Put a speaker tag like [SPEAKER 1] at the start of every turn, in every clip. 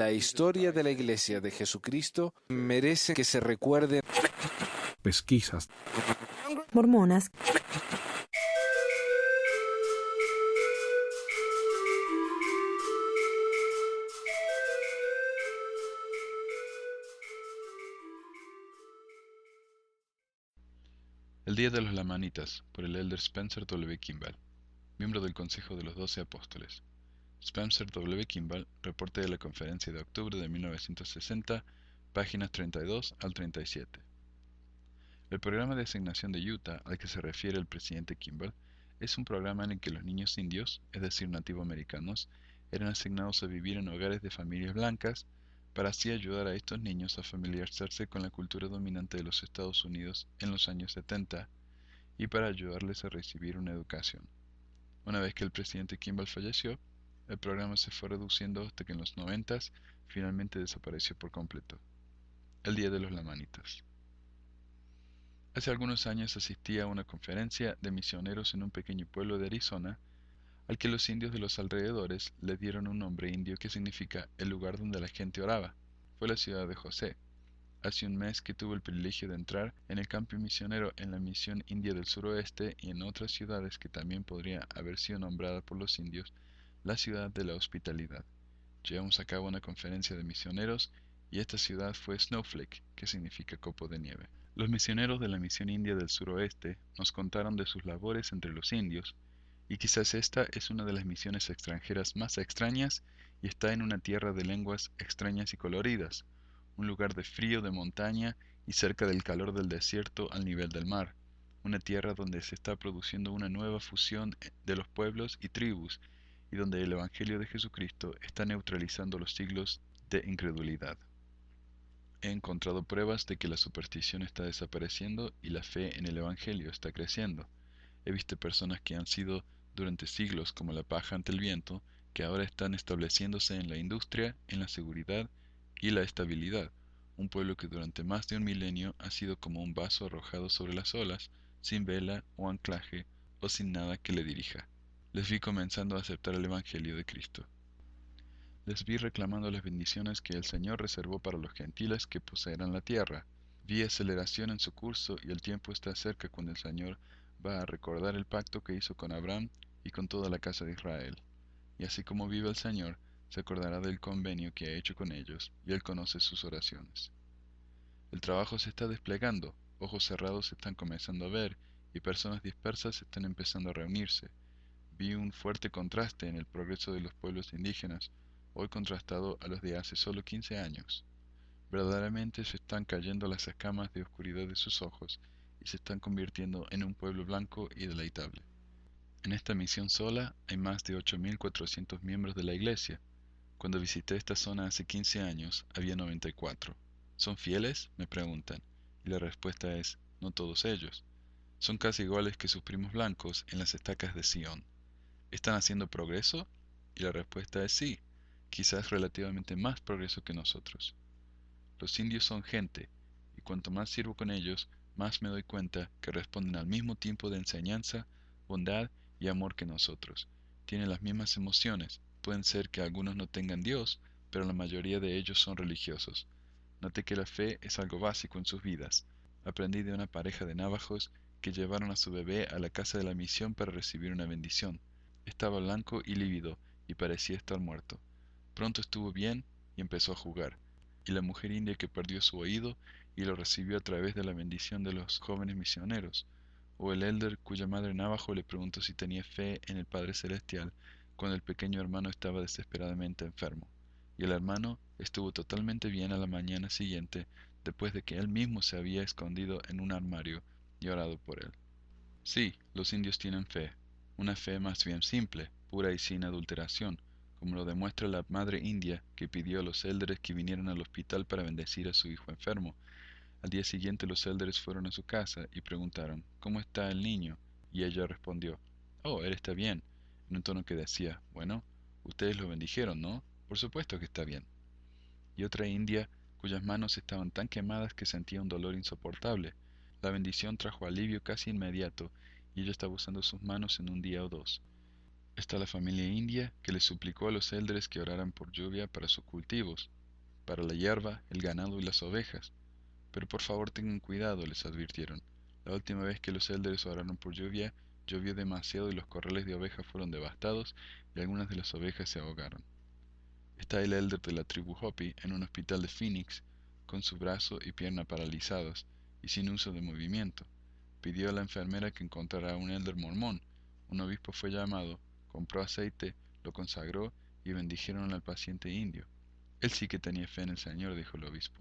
[SPEAKER 1] La historia de la Iglesia de Jesucristo merece que se recuerde.
[SPEAKER 2] Pesquisas.
[SPEAKER 3] Mormonas.
[SPEAKER 4] El Día de los Lamanitas, por el elder Spencer W. Kimball, miembro del Consejo de los 12 Apóstoles. Spencer W. Kimball, reporte de la conferencia de octubre de 1960, páginas 32 al 37. El programa de asignación de Utah al que se refiere el presidente Kimball es un programa en el que los niños indios, es decir, nativoamericanos, eran asignados a vivir en hogares de familias blancas para así ayudar a estos niños a familiarizarse con la cultura dominante de los Estados Unidos en los años 70 y para ayudarles a recibir una educación. Una vez que el presidente Kimball falleció, el programa se fue reduciendo hasta que en los 90s finalmente desapareció por completo. El Día de los Lamanitas. Hace algunos años asistí a una conferencia de misioneros en un pequeño pueblo de Arizona, al que los indios de los alrededores le dieron un nombre indio que significa el lugar donde la gente oraba. Fue la ciudad de José. Hace un mes que tuve el privilegio de entrar en el campo misionero en la misión india del suroeste y en otras ciudades que también podría haber sido nombrada por los indios la ciudad de la hospitalidad. Llevamos a cabo una conferencia de misioneros y esta ciudad fue Snowflake, que significa copo de nieve. Los misioneros de la misión india del suroeste nos contaron de sus labores entre los indios, y quizás esta es una de las misiones extranjeras más extrañas y está en una tierra de lenguas extrañas y coloridas, un lugar de frío de montaña y cerca del calor del desierto al nivel del mar, una tierra donde se está produciendo una nueva fusión de los pueblos y tribus y donde el Evangelio de Jesucristo está neutralizando los siglos de incredulidad. He encontrado pruebas de que la superstición está desapareciendo y la fe en el Evangelio está creciendo. He visto personas que han sido durante siglos como la paja ante el viento, que ahora están estableciéndose en la industria, en la seguridad y la estabilidad. Un pueblo que durante más de un milenio ha sido como un vaso arrojado sobre las olas, sin vela o anclaje o sin nada que le dirija. Les vi comenzando a aceptar el Evangelio de Cristo. Les vi reclamando las bendiciones que el Señor reservó para los gentiles que poseerán la tierra. Vi aceleración en su curso y el tiempo está cerca cuando el Señor va a recordar el pacto que hizo con Abraham y con toda la casa de Israel. Y así como vive el Señor, se acordará del convenio que ha hecho con ellos, y Él conoce sus oraciones. El trabajo se está desplegando, ojos cerrados se están comenzando a ver, y personas dispersas están empezando a reunirse. Vi un fuerte contraste en el progreso de los pueblos indígenas, hoy contrastado a los de hace solo 15 años. Verdaderamente se están cayendo las escamas de oscuridad de sus ojos y se están convirtiendo en un pueblo blanco y deleitable. En esta misión sola hay más de 8.400 miembros de la iglesia. Cuando visité esta zona hace 15 años, había 94. ¿Son fieles?, me preguntan, y la respuesta es, no todos ellos. Son casi iguales que sus primos blancos en las estacas de Sion. ¿Están haciendo progreso? Y la respuesta es sí, quizás relativamente más progreso que nosotros. Los indios son gente, y cuanto más sirvo con ellos, más me doy cuenta que responden al mismo tiempo de enseñanza, bondad y amor que nosotros. Tienen las mismas emociones, pueden ser que algunos no tengan Dios, pero la mayoría de ellos son religiosos. Noté que la fe es algo básico en sus vidas. Aprendí de una pareja de navajos que llevaron a su bebé a la casa de la misión para recibir una bendición. Estaba blanco y lívido, y parecía estar muerto. Pronto estuvo bien y empezó a jugar. Y la mujer india que perdió su oído y lo recibió a través de la bendición de los jóvenes misioneros. O el elder cuya madre navajo le preguntó si tenía fe en el Padre Celestial cuando el pequeño hermano estaba desesperadamente enfermo. Y el hermano estuvo totalmente bien a la mañana siguiente después de que él mismo se había escondido en un armario y orado por él. Sí, los indios tienen fe. Una fe más bien simple, pura y sin adulteración, como lo demuestra la madre india que pidió a los élderes que vinieran al hospital para bendecir a su hijo enfermo. Al día siguiente los élderes fueron a su casa y preguntaron, ¿cómo está el niño? Y ella respondió, oh, él está bien, en un tono que decía, bueno, ustedes lo bendijeron, ¿no? Por supuesto que está bien. Y otra india cuyas manos estaban tan quemadas que sentía un dolor insoportable. La bendición trajo alivio casi inmediato, y ella estaba usando sus manos en un día o dos. Está la familia india que les suplicó a los elders que oraran por lluvia para sus cultivos, para la hierba, el ganado y las ovejas. Pero por favor tengan cuidado, les advirtieron. La última vez que los elders oraron por lluvia, llovió demasiado y los corrales de ovejas fueron devastados y algunas de las ovejas se ahogaron. Está el elder de la tribu Hopi en un hospital de Phoenix, con su brazo y pierna paralizados y sin uso de movimiento. Pidió a la enfermera que encontrara a un elder mormón. Un obispo fue llamado, compró aceite, lo consagró y bendijeron al paciente indio. Él sí que tenía fe en el Señor, dijo el obispo.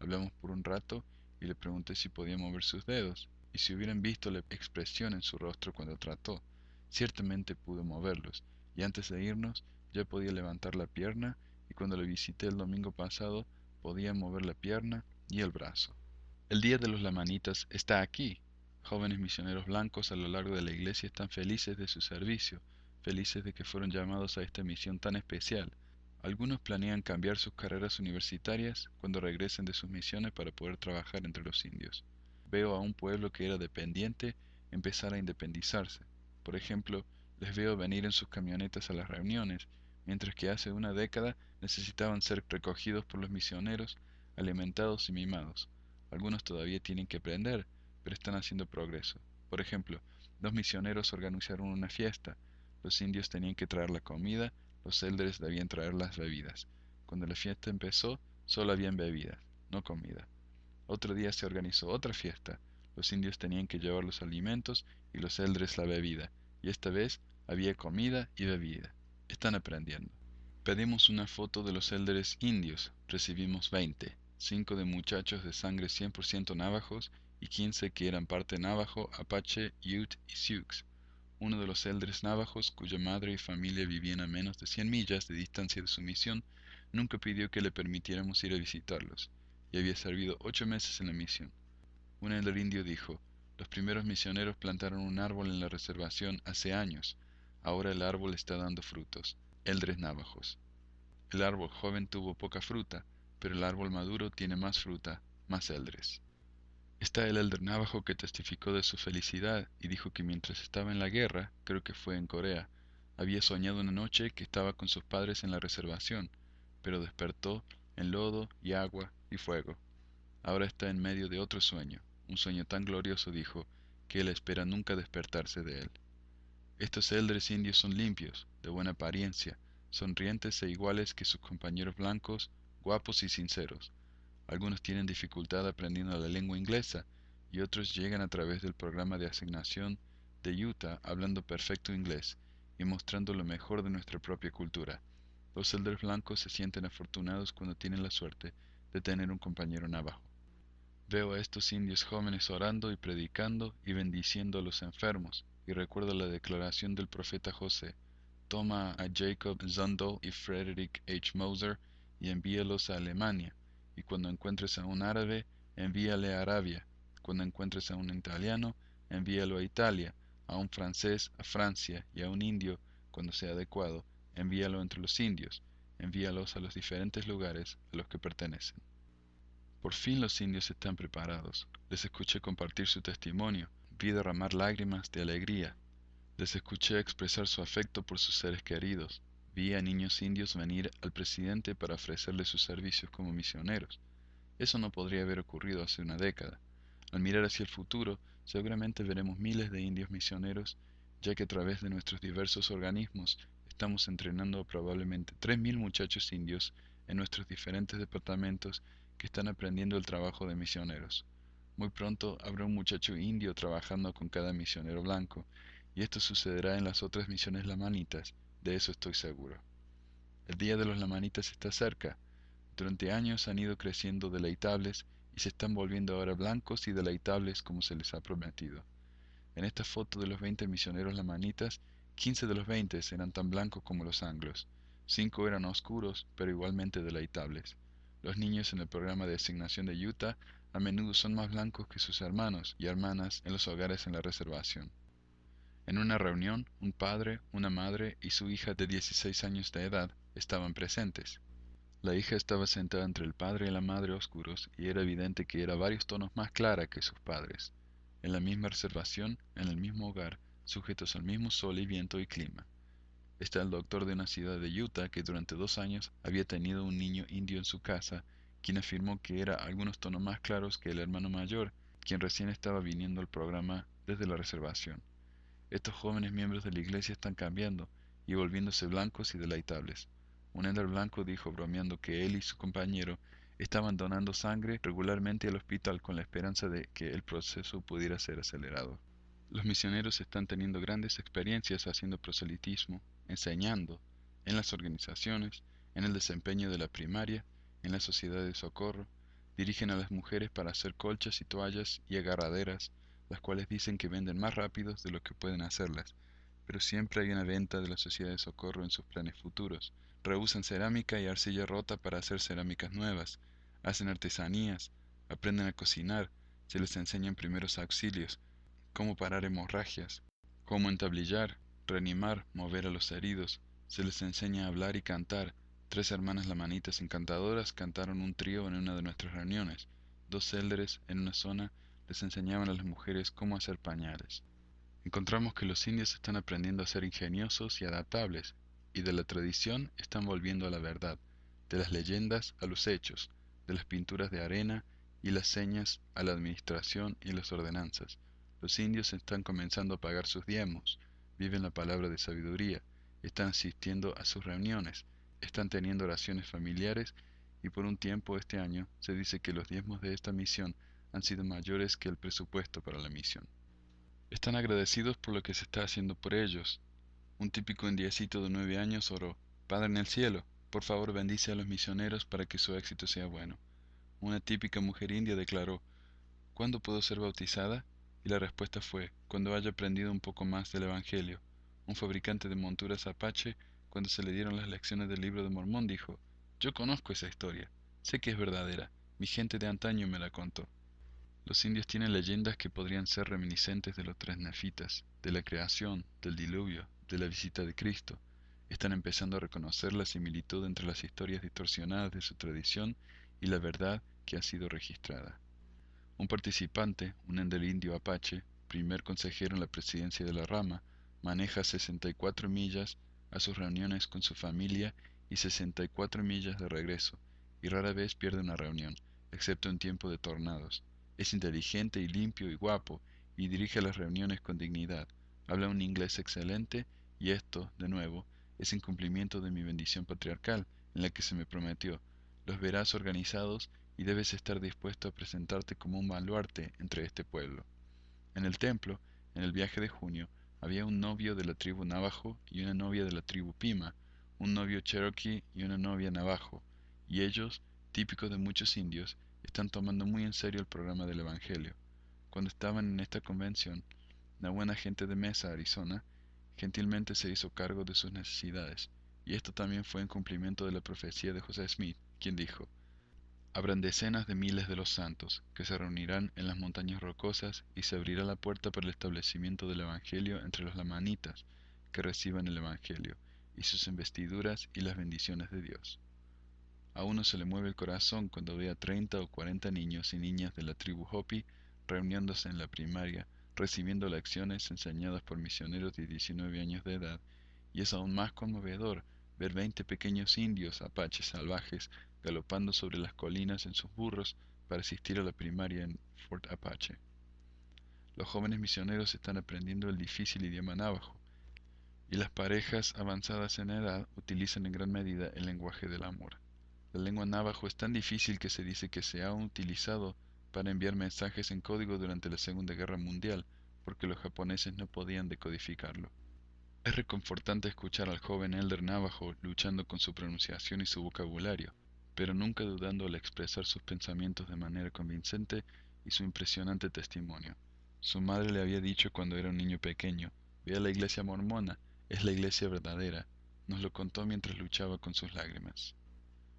[SPEAKER 4] Hablamos por un rato y le pregunté si podía mover sus dedos, y si hubieran visto la expresión en su rostro cuando trató. Ciertamente pudo moverlos, y antes de irnos ya podía levantar la pierna, y cuando le visité el domingo pasado podía mover la pierna y el brazo. El Día de los Lamanitas está aquí. Jóvenes misioneros blancos a lo largo de la iglesia están felices de su servicio, felices de que fueron llamados a esta misión tan especial. Algunos planean cambiar sus carreras universitarias cuando regresen de sus misiones para poder trabajar entre los indios. Veo a un pueblo que era dependiente empezar a independizarse. Por ejemplo, les veo venir en sus camionetas a las reuniones, mientras que hace una década necesitaban ser recogidos por los misioneros, alimentados y mimados. Algunos todavía tienen que aprender, pero están haciendo progreso. Por ejemplo, dos misioneros organizaron una fiesta. Los indios tenían que traer la comida, los elders debían traer las bebidas. Cuando la fiesta empezó, solo habían bebidas, no comida. Otro día se organizó otra fiesta. Los indios tenían que llevar los alimentos y los elders la bebida. Y esta vez había comida y bebida. Están aprendiendo. Pedimos una foto de los elders indios. Recibimos 20. 5 de muchachos de sangre 100% navajos y 15 que eran parte navajo, apache, ute y sioux. Uno de los elders navajos, cuya madre y familia vivían a menos de 100 millas de distancia de su misión, nunca pidió que le permitiéramos ir a visitarlos, y había servido 8 meses en la misión. Un elder indio dijo: los primeros misioneros plantaron un árbol en la reservación hace años. Ahora el árbol está dando frutos. Elders navajos. El árbol joven tuvo poca fruta, pero el árbol maduro tiene más fruta, más elders. Está el elder navajo que testificó de su felicidad y dijo que mientras estaba en la guerra, creo que fue en Corea, había soñado una noche que estaba con sus padres en la reservación, pero despertó en lodo y agua y fuego. Ahora está en medio de otro sueño, un sueño tan glorioso, dijo, que él espera nunca despertarse de él. Estos elders indios son limpios, de buena apariencia, sonrientes e iguales que sus compañeros blancos, guapos y sinceros. Algunos tienen dificultad aprendiendo la lengua inglesa y otros llegan a través del programa de asignación de Utah hablando perfecto inglés y mostrando lo mejor de nuestra propia cultura. Los elders blancos se sienten afortunados cuando tienen la suerte de tener un compañero navajo. Veo a estos indios jóvenes orando y predicando y bendiciendo a los enfermos, y recuerdo la declaración del profeta José: toma a Jacob Zundel y Frederick H. Moser y envíalos a Alemania, y cuando encuentres a un árabe, envíale a Arabia; cuando encuentres a un italiano, envíalo a Italia; a un francés, a Francia; y a un indio, cuando sea adecuado, envíalo entre los indios; envíalos a los diferentes lugares a los que pertenecen. Por fin los indios están preparados. Les escuché compartir su testimonio, vi derramar lágrimas de alegría. Les escuché expresar su afecto por sus seres queridos. Vi a niños indios venir al presidente para ofrecerle sus servicios como misioneros. Eso no podría haber ocurrido hace una década. Al mirar hacia el futuro, seguramente veremos miles de indios misioneros, ya que a través de nuestros diversos organismos estamos entrenando a probablemente 3.000 muchachos indios en nuestros diferentes departamentos que están aprendiendo el trabajo de misioneros. Muy pronto habrá un muchacho indio trabajando con cada misionero blanco, y esto sucederá en las otras misiones lamanitas, de eso estoy seguro. El día de los lamanitas está cerca. Durante años han ido creciendo deleitables y se están volviendo ahora blancos y deleitables como se les ha prometido. En esta foto de los 20 misioneros lamanitas, 15 de los 20 eran tan blancos como los anglos. 5 eran oscuros, pero igualmente deleitables. Los niños en el programa de asignación de Utah a menudo son más blancos que sus hermanos y hermanas en los hogares en la reservación. En una reunión, un padre, una madre y su hija de 16 años de edad estaban presentes. La hija estaba sentada entre el padre y la madre oscuros y era evidente que era varios tonos más clara que sus padres. En la misma reservación, en el mismo hogar, sujetos al mismo sol y viento y clima. Está el doctor de una ciudad de Utah que durante 2 años había tenido un niño indio en su casa, quien afirmó que era algunos tonos más claros que el hermano mayor, quien recién estaba viniendo al programa desde la reservación. Estos jóvenes miembros de la iglesia están cambiando y volviéndose blancos y deleitables. Un elder blanco dijo bromeando que él y su compañero estaban donando sangre regularmente al hospital con la esperanza de que el proceso pudiera ser acelerado. Los misioneros están teniendo grandes experiencias haciendo proselitismo, enseñando, en las organizaciones, en el desempeño de la primaria, en la sociedad de socorro, dirigen a las mujeres para hacer colchas y toallas y agarraderas, las cuales dicen que venden más rápidos de lo que pueden hacerlas, pero siempre hay una venta de la sociedad de socorro en sus planes futuros. Reusan cerámica y arcilla rota para hacer cerámicas nuevas, hacen artesanías, aprenden a cocinar, se les enseñan primeros auxilios, cómo parar hemorragias, cómo entablillar, reanimar, mover a los heridos, se les enseña a hablar y cantar. 3 hermanas lamanitas encantadoras cantaron un trío en una de nuestras reuniones. 2 élderes en una zona les enseñaban a las mujeres cómo hacer pañales. Encontramos que los indios están aprendiendo a ser ingeniosos y adaptables, y de la tradición están volviendo a la verdad, de las leyendas a los hechos, de las pinturas de arena y las señas a la administración y las ordenanzas. Los indios están comenzando a pagar sus diezmos, viven la palabra de sabiduría, están asistiendo a sus reuniones, están teniendo oraciones familiares y por un tiempo este año se dice que los diezmos de esta misión han sido mayores que el presupuesto para la misión. Están agradecidos por lo que se está haciendo por ellos. Un típico indiecito de 9 años oró: Padre en el cielo, por favor bendice a los misioneros para que su éxito sea bueno. Una típica mujer india declaró: ¿Cuándo puedo ser bautizada? Y la respuesta fue: cuando haya aprendido un poco más del Evangelio. Un fabricante de monturas apache, cuando se le dieron las lecciones del libro de Mormón, dijo: Yo conozco esa historia, sé que es verdadera, mi gente de antaño me la contó. Los indios tienen leyendas que podrían ser reminiscentes de los 3 nefitas, de la creación, del diluvio, de la visita de Cristo. Están empezando a reconocer la similitud entre las historias distorsionadas de su tradición y la verdad que ha sido registrada. Un participante, un elder indio apache, primer consejero en la presidencia de la rama, maneja 64 millas a sus reuniones con su familia y 64 millas de regreso, y rara vez pierde una reunión, excepto en tiempo de tornados. Es inteligente y limpio y guapo, y dirige las reuniones con dignidad. Habla un inglés excelente, y esto, de nuevo, es en cumplimiento de mi bendición patriarcal, en la que se me prometió: los verás organizados y debes estar dispuesto a presentarte como un baluarte entre este pueblo. En el templo, en el viaje de junio, había un novio de la tribu Navajo y una novia de la tribu Pima, un novio Cherokee y una novia Navajo, y ellos, típicos de muchos indios, están tomando muy en serio el programa del Evangelio. Cuando estaban en esta convención, la buena gente de Mesa, Arizona, gentilmente se hizo cargo de sus necesidades, y esto también fue en cumplimiento de la profecía de José Smith, quien dijo: Habrán decenas de miles de los santos, que se reunirán en las montañas rocosas, y se abrirá la puerta para el establecimiento del Evangelio entre los lamanitas, que reciban el Evangelio, y sus investiduras y las bendiciones de Dios. A uno se le mueve el corazón cuando ve a 30 o 40 niños y niñas de la tribu Hopi reuniéndose en la primaria, recibiendo lecciones enseñadas por misioneros de 19 años de edad, y es aún más conmovedor ver 20 pequeños indios apaches salvajes galopando sobre las colinas en sus burros para asistir a la primaria en Fort Apache. Los jóvenes misioneros están aprendiendo el difícil idioma návajo, y las parejas avanzadas en edad utilizan en gran medida el lenguaje del amor. La lengua návajo es tan difícil que se dice que se ha utilizado para enviar mensajes en código durante la Segunda Guerra Mundial, porque los japoneses no podían decodificarlo. Es reconfortante escuchar al joven elder navajo luchando con su pronunciación y su vocabulario, pero nunca dudando al expresar sus pensamientos de manera convincente y su impresionante testimonio. Su madre le había dicho cuando era un niño pequeño: ve a la iglesia mormona, es la iglesia verdadera. Nos lo contó mientras luchaba con sus lágrimas.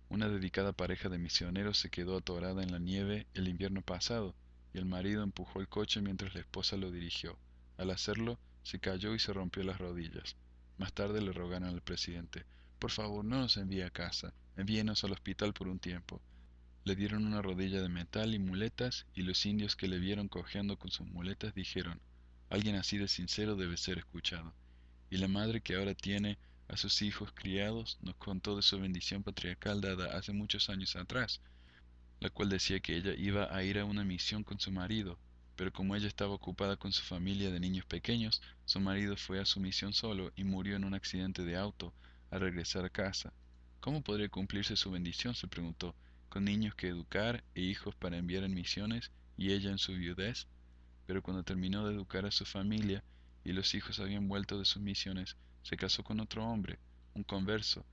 [SPEAKER 4] Una dedicada pareja de misioneros se quedó atorada en la nieve el invierno pasado, y el marido empujó el coche mientras la esposa lo dirigió. Al hacerlo, se cayó y se rompió las rodillas. Más tarde le rogaron al presidente: por favor, no nos envíe a casa, envíenos al hospital por un tiempo. Le dieron una rodilla de metal y muletas, y los indios que le vieron cojeando con sus muletas dijeron: alguien así de sincero debe ser escuchado. Y la madre, que ahora tiene A sus hijos criados nos contó de su bendición patriarcal dada hace muchos años atrás, la cual decía que ella iba a ir a una misión con su marido, pero como ella estaba ocupada con su familia de niños pequeños, su marido fue a su misión solo y murió en un accidente de auto al regresar a casa. ¿Cómo podría cumplirse su bendición?, se preguntó, con niños que educar e hijos para enviar en misiones y ella en su viudez. Pero cuando terminó de educar a su familia y los hijos habían vuelto de sus misiones, se casó con otro hombre, un converso,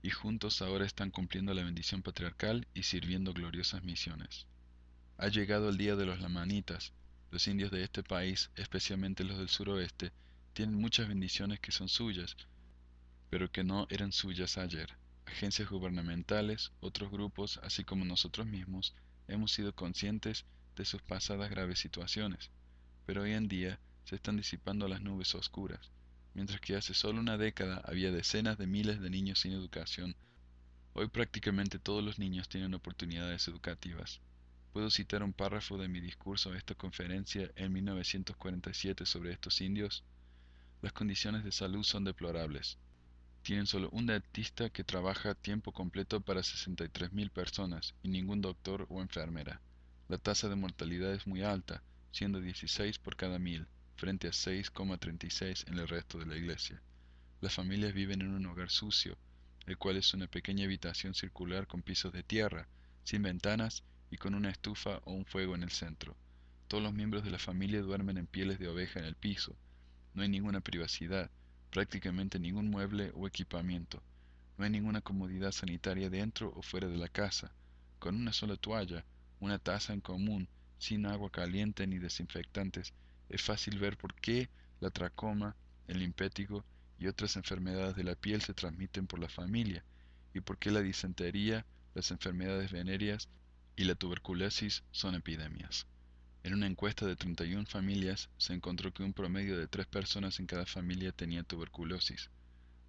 [SPEAKER 4] y juntos ahora están cumpliendo la bendición patriarcal y sirviendo gloriosas misiones. Ha llegado el día de los lamanitas. Los indios de este país, especialmente los del suroeste, tienen muchas bendiciones que son suyas, pero que no eran suyas ayer. Agencias gubernamentales, otros grupos, así como nosotros mismos, hemos sido conscientes de sus pasadas graves situaciones, pero hoy en día se están disipando las nubes oscuras. Mientras que hace solo una década había decenas de miles de niños sin educación, hoy prácticamente todos los niños tienen oportunidades educativas. Puedo citar un párrafo de mi discurso a esta conferencia en 1947 sobre estos indios. Las condiciones de salud son deplorables. Tienen solo un dentista que trabaja a tiempo completo para 63.000 personas y ningún doctor o enfermera. La tasa de mortalidad es muy alta, siendo 16 por cada 1.000, frente a 6,36 en el resto de la iglesia. Las familias viven en un hogar sucio, el cual es una pequeña habitación circular con pisos de tierra, sin ventanas y con una estufa o un fuego en el centro. Todos los miembros de la familia duermen en pieles de oveja en el piso. No hay ninguna privacidad, prácticamente ningún mueble o equipamiento. No hay ninguna comodidad sanitaria dentro o fuera de la casa. Con una sola toalla, una taza en común, sin agua caliente ni desinfectantes, es fácil ver por qué la tracoma, el impétigo y otras enfermedades de la piel se transmiten por la familia, y por qué la disentería, las enfermedades venéreas y la tuberculosis son epidemias. En una encuesta de 31 familias se encontró que un promedio de 3 personas en cada familia tenía tuberculosis.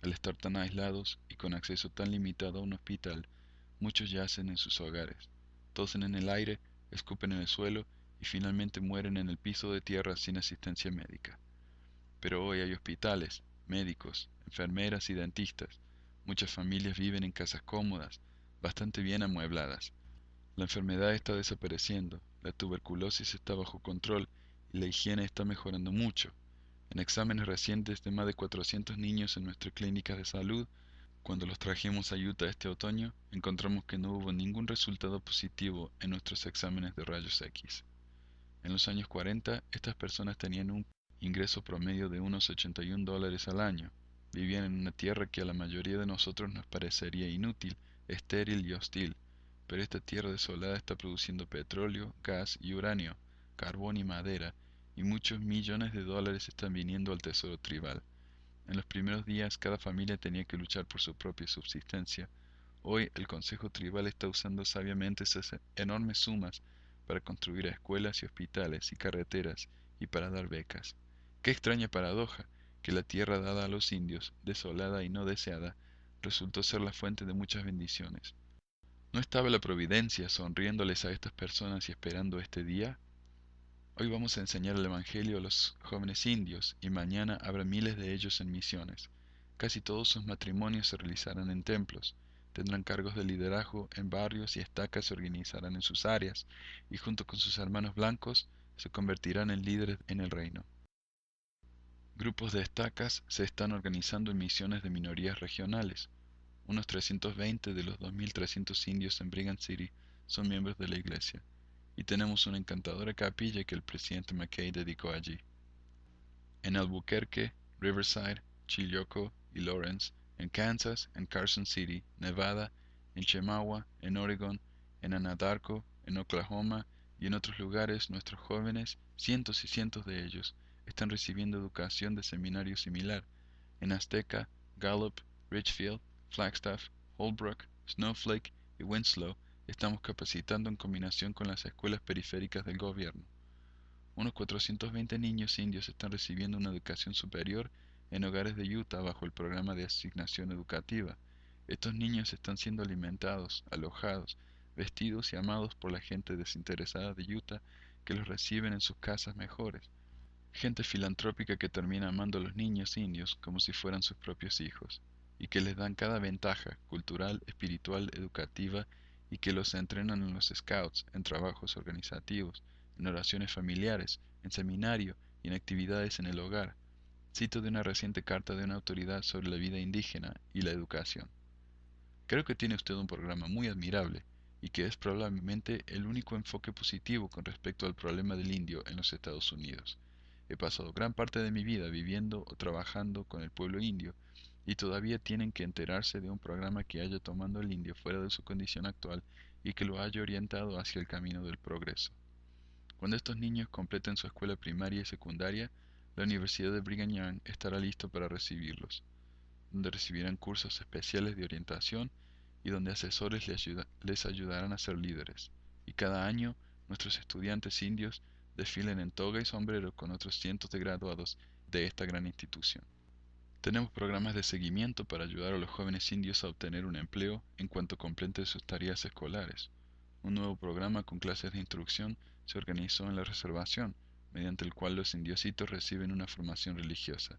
[SPEAKER 4] Al estar tan aislados y con acceso tan limitado a un hospital, muchos yacen en sus hogares, tosen en el aire, escupen en el suelo y finalmente mueren en el piso de tierra sin asistencia médica. Pero hoy hay hospitales, médicos, enfermeras y dentistas. Muchas familias viven en casas cómodas, bastante bien amuebladas. La enfermedad está desapareciendo, la tuberculosis está bajo control y la higiene está mejorando mucho. En exámenes recientes de más de 400 niños en nuestras clínicas de salud, cuando los trajimos a Utah este otoño, encontramos que no hubo ningún resultado positivo en nuestros exámenes de rayos X. En los años 40, estas personas tenían un ingreso promedio de unos $81 al año. Vivían en una tierra que a la mayoría de nosotros nos parecería inútil, estéril y hostil, pero esta tierra desolada está produciendo petróleo, gas y uranio, carbón y madera, y muchos millones de dólares están viniendo al tesoro tribal. En los primeros días cada familia tenía que luchar por su propia subsistencia. Hoy el Consejo Tribal está usando sabiamente esas enormes sumas para construir escuelas y hospitales y carreteras y para dar becas. Qué extraña paradoja, que la tierra dada a los indios, desolada y no deseada, resultó ser la fuente de muchas bendiciones. ¿No estaba la providencia sonriéndoles a estas personas y esperando este día? Hoy vamos a enseñar el Evangelio a los jóvenes indios y mañana habrá miles de ellos en misiones. Casi todos sus matrimonios se realizarán en templos. Tendrán cargos de liderazgo en barrios y estacas se organizarán en sus áreas y junto con sus hermanos blancos se convertirán en líderes en el reino. Grupos de estacas se están organizando en misiones de minorías regionales. Unos 320 de los 2.300 indios en Brigham City son miembros de la iglesia, y tenemos una encantadora capilla que el presidente McKay dedicó allí. En Albuquerque, Riverside, Chillicothe y Lawrence, en Kansas, en Carson City, Nevada, en Chemawa, en Oregon, en Anadarko, en Oklahoma y en otros lugares, nuestros jóvenes, cientos y cientos de ellos, están recibiendo educación de seminario similar. En Azteca, Gallup, Richfield, Flagstaff, Holbrook, Snowflake y Winslow estamos capacitando en combinación con las escuelas periféricas del gobierno. Unos 420 niños indios están recibiendo una educación superior en hogares de Utah bajo el programa de asignación educativa. Estos niños están siendo alimentados, alojados, vestidos y amados por la gente desinteresada de Utah que los reciben en sus casas mejores. Gente filantrópica que termina amando a los niños indios como si fueran sus propios hijos. y que les dan cada ventaja cultural, espiritual, educativa y que los entrenan en los scouts, en trabajos organizativos, en oraciones familiares, en seminario y en actividades en el hogar. Cito de una reciente carta de una autoridad sobre la vida indígena y la educación. Creo que tiene usted un programa muy admirable y que es probablemente el único enfoque positivo con respecto al problema del indio en los Estados Unidos. He pasado gran parte de mi vida viviendo o trabajando con el pueblo indio y todavía tienen que enterarse de un programa que haya tomado al indio fuera de su condición actual y que lo haya orientado hacia el camino del progreso. Cuando estos niños completen su escuela primaria y secundaria, la Universidad de Brigham Young estará listo para recibirlos, donde recibirán cursos especiales de orientación y donde asesores les ayudarán a ser líderes. Y cada año nuestros estudiantes indios desfilen en toga y sombrero con otros cientos de graduados de esta gran institución. Tenemos programas de seguimiento para ayudar a los jóvenes indios a obtener un empleo en cuanto completen sus tareas escolares. Un nuevo programa con clases de instrucción se organizó en la reservación, mediante el cual los indiositos reciben una formación religiosa.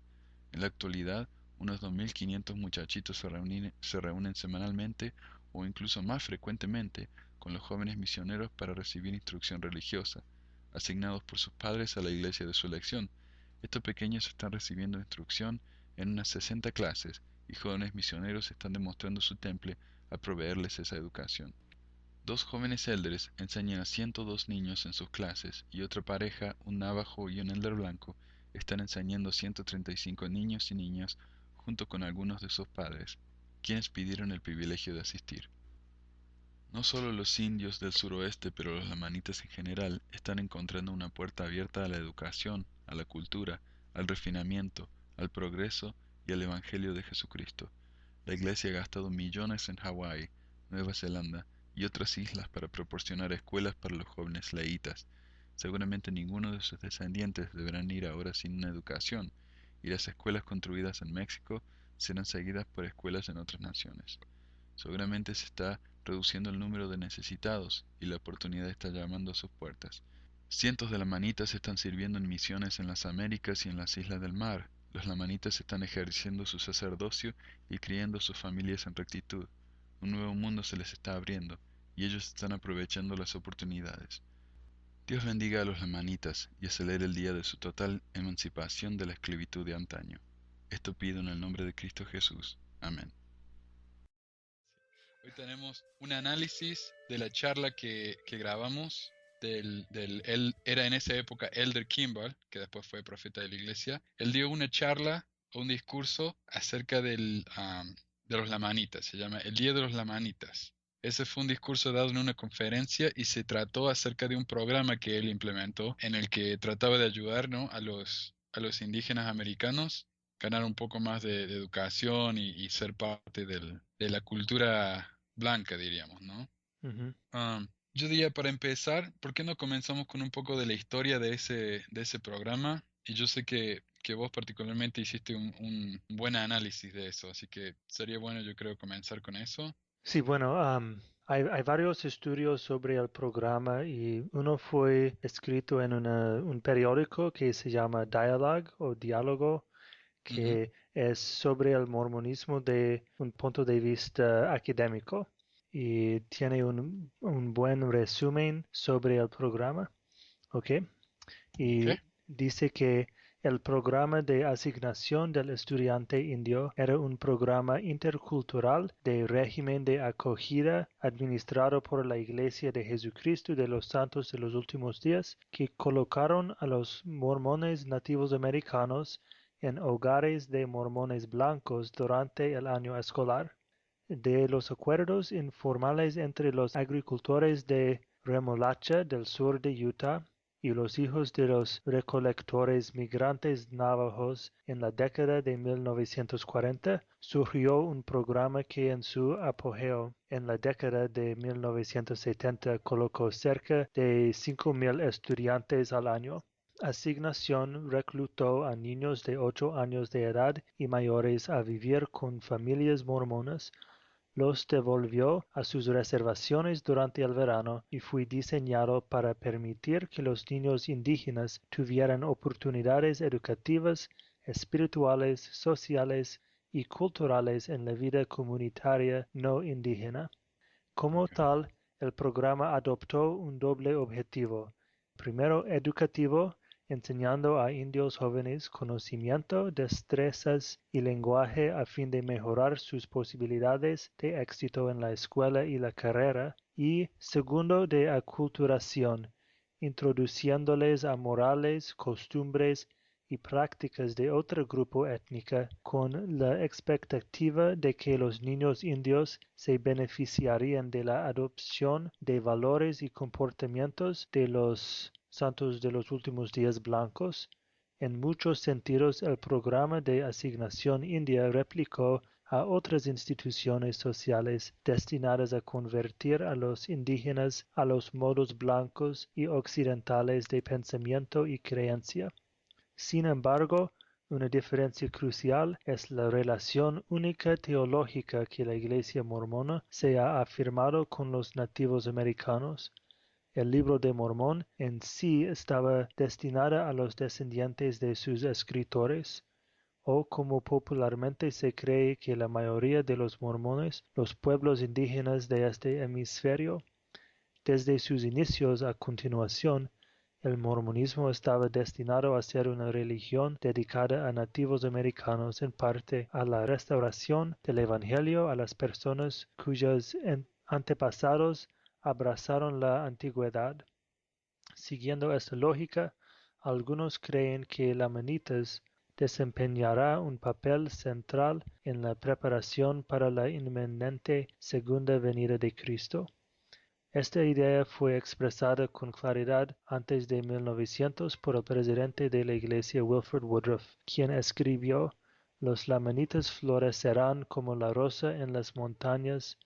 [SPEAKER 4] En la actualidad, unos 2.500 muchachitos se reúnen semanalmente o incluso más frecuentemente con los jóvenes misioneros para recibir instrucción religiosa, asignados por sus padres a la iglesia de su elección. Estos pequeños están recibiendo instrucción en unas 60 clases y jóvenes misioneros están demostrando su temple a proveerles esa educación. Dos jóvenes elders enseñan a 102 niños en sus clases y otra pareja, un navajo y un elder blanco, están enseñando a 135 niños y niñas junto con algunos de sus padres, quienes pidieron el privilegio de asistir. No solo los indios del suroeste, pero los lamanitas en general, están encontrando una puerta abierta a la educación, a la cultura, al refinamiento, al progreso y al Evangelio de Jesucristo. La Iglesia ha gastado millones en Hawái, Nueva Zelanda y otras islas para proporcionar escuelas para los jóvenes leítas. Seguramente ninguno de sus descendientes deberán ir ahora sin una educación, y las escuelas construidas en México serán seguidas por escuelas en otras naciones. Seguramente se está reduciendo el número de necesitados y la oportunidad está llamando a sus puertas. Cientos de lamanitas están sirviendo en misiones en las Américas y en las Islas del Mar. Los lamanitas están ejerciendo su sacerdocio y criando sus familias en rectitud. Un nuevo mundo se les está abriendo y ellos están aprovechando las oportunidades. Dios bendiga a los lamanitas y acelere el día de su total emancipación de la esclavitud de antaño. Esto pido en el nombre de Cristo Jesús. Amén. Hoy tenemos un análisis de la charla que grabamos él era en esa época Elder Kimball, que después fue profeta de la iglesia. Él dio una charla o un discurso acerca de los lamanitas, se llama El Día de los Lamanitas. Ese fue un discurso dado en una conferencia y se trató acerca de un programa que él implementó en el que trataba de ayudar, ¿no?, a los indígenas americanos ganar un poco más de educación y ser parte de la cultura blanca, diríamos, ¿no?
[SPEAKER 5] Ujú.
[SPEAKER 4] Yo diría para empezar, ¿por qué no comenzamos con un poco de la historia de ese programa? Y yo sé que vos particularmente hiciste un buen análisis de eso, así que sería bueno, yo creo, comenzar con eso.
[SPEAKER 5] Sí, bueno, hay varios estudios sobre el programa y uno fue escrito en un periódico que se llama Dialogue o Diálogo,
[SPEAKER 4] Ujú,
[SPEAKER 5] que es sobre el mormonismo de un punto de vista académico y tiene un buen resumen sobre el programa, ¿ok? Y
[SPEAKER 4] ok,
[SPEAKER 5] dice que el programa de asignación del estudiante indio era un programa intercultural de régimen de acogida administrado por la Iglesia de Jesucristo de los Santos de los Últimos Días, que colocaron a los mormones nativos americanos en hogares de mormones blancos durante el año escolar. De los acuerdos informales entre los agricultores de remolacha del sur de Utah y los hijos de los recolectores migrantes navajos en la década de 1940, surgió un programa que en su apogeo en la década de 1970 colocó cerca de 5,000 estudiantes al año. Asignación reclutó a niños de 8 años de edad y mayores a vivir con familias mormonas, los devolvió a sus reservaciones durante el verano y fue diseñado para permitir que los niños indígenas tuvieran oportunidades educativas, espirituales, sociales y culturales en la vida comunitaria no indígena. Como tal, el programa adoptó un doble objetivo. Primero, educativo, enseñando a indios jóvenes conocimiento, destrezas y lenguaje a fin de mejorar sus posibilidades de éxito en la escuela y la carrera. Y segundo, de aculturación, introduciéndoles a morales, costumbres y prácticas de otro grupo étnico con la expectativa de que los niños indios se beneficiarían de la adopción de valores y comportamientos de los santos de los últimos días blancos. En muchos sentidos, el programa de asignación india replicó a otras instituciones sociales destinadas a convertir a los indígenas a los modos blancos y occidentales de pensamiento y creencia. Sin embargo, una diferencia crucial es la relación única teológica que la Iglesia mormona se ha afirmado con los nativos americanos. El Libro de Mormón en sí estaba destinada a los descendientes de sus escritores, o como popularmente se cree que la mayoría de los mormones, los pueblos indígenas de este hemisferio. Desde sus inicios a continuación, el mormonismo estaba destinado a ser una religión dedicada a nativos americanos, en parte a la restauración del Evangelio a las personas cuyos antepasados abrazaron la antigüedad. Siguiendo esta lógica, algunos creen que Lamanitas desempeñará un papel central en la preparación para la inminente segunda venida de Cristo. Esta idea fue expresada con claridad antes de 1900 por el presidente de la Iglesia Wilford Woodruff, quien escribió: "Los lamanitas florecerán como la rosa en las montañas,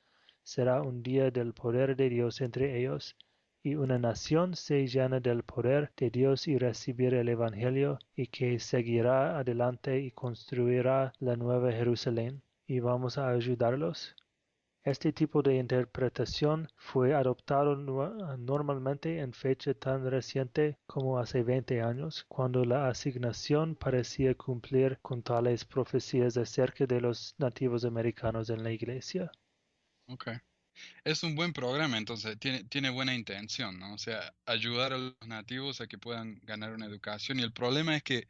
[SPEAKER 5] será un día del poder de Dios entre ellos, y una nación se llena del poder de Dios y recibir el Evangelio, y que seguirá adelante y construirá la nueva Jerusalén, y vamos a ayudarlos". Este tipo de interpretación fue adoptado normalmente en fecha tan reciente como hace 20 años, cuando la asignación parecía cumplir con tales profecías acerca de los nativos americanos en la Iglesia.
[SPEAKER 4] Ok. Es un buen programa, entonces tiene buena intención, ¿no? O sea, ayudar a los nativos a que puedan ganar una educación. Y el problema es que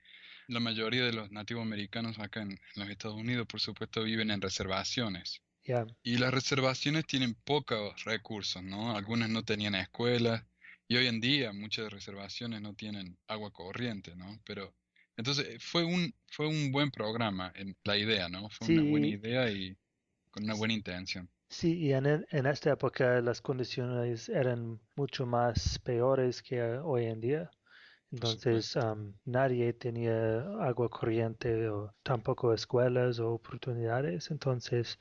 [SPEAKER 4] la mayoría de los nativos americanos acá en los Estados Unidos, por supuesto, viven en reservaciones.
[SPEAKER 5] Ya,
[SPEAKER 4] Y las reservaciones tienen pocos recursos, ¿no? Algunas no tenían escuelas y hoy en día muchas reservaciones no tienen agua corriente, ¿no? Pero entonces fue un buen programa, la idea, ¿no? Fue una buena
[SPEAKER 5] sí,
[SPEAKER 4] idea y con una buena intención.
[SPEAKER 5] sí, y en esta época las condiciones eran mucho más peores que hoy en día.
[SPEAKER 4] Por
[SPEAKER 5] Entonces,
[SPEAKER 4] supuesto.
[SPEAKER 5] nadie tenía agua corriente o tampoco escuelas o oportunidades. Entonces,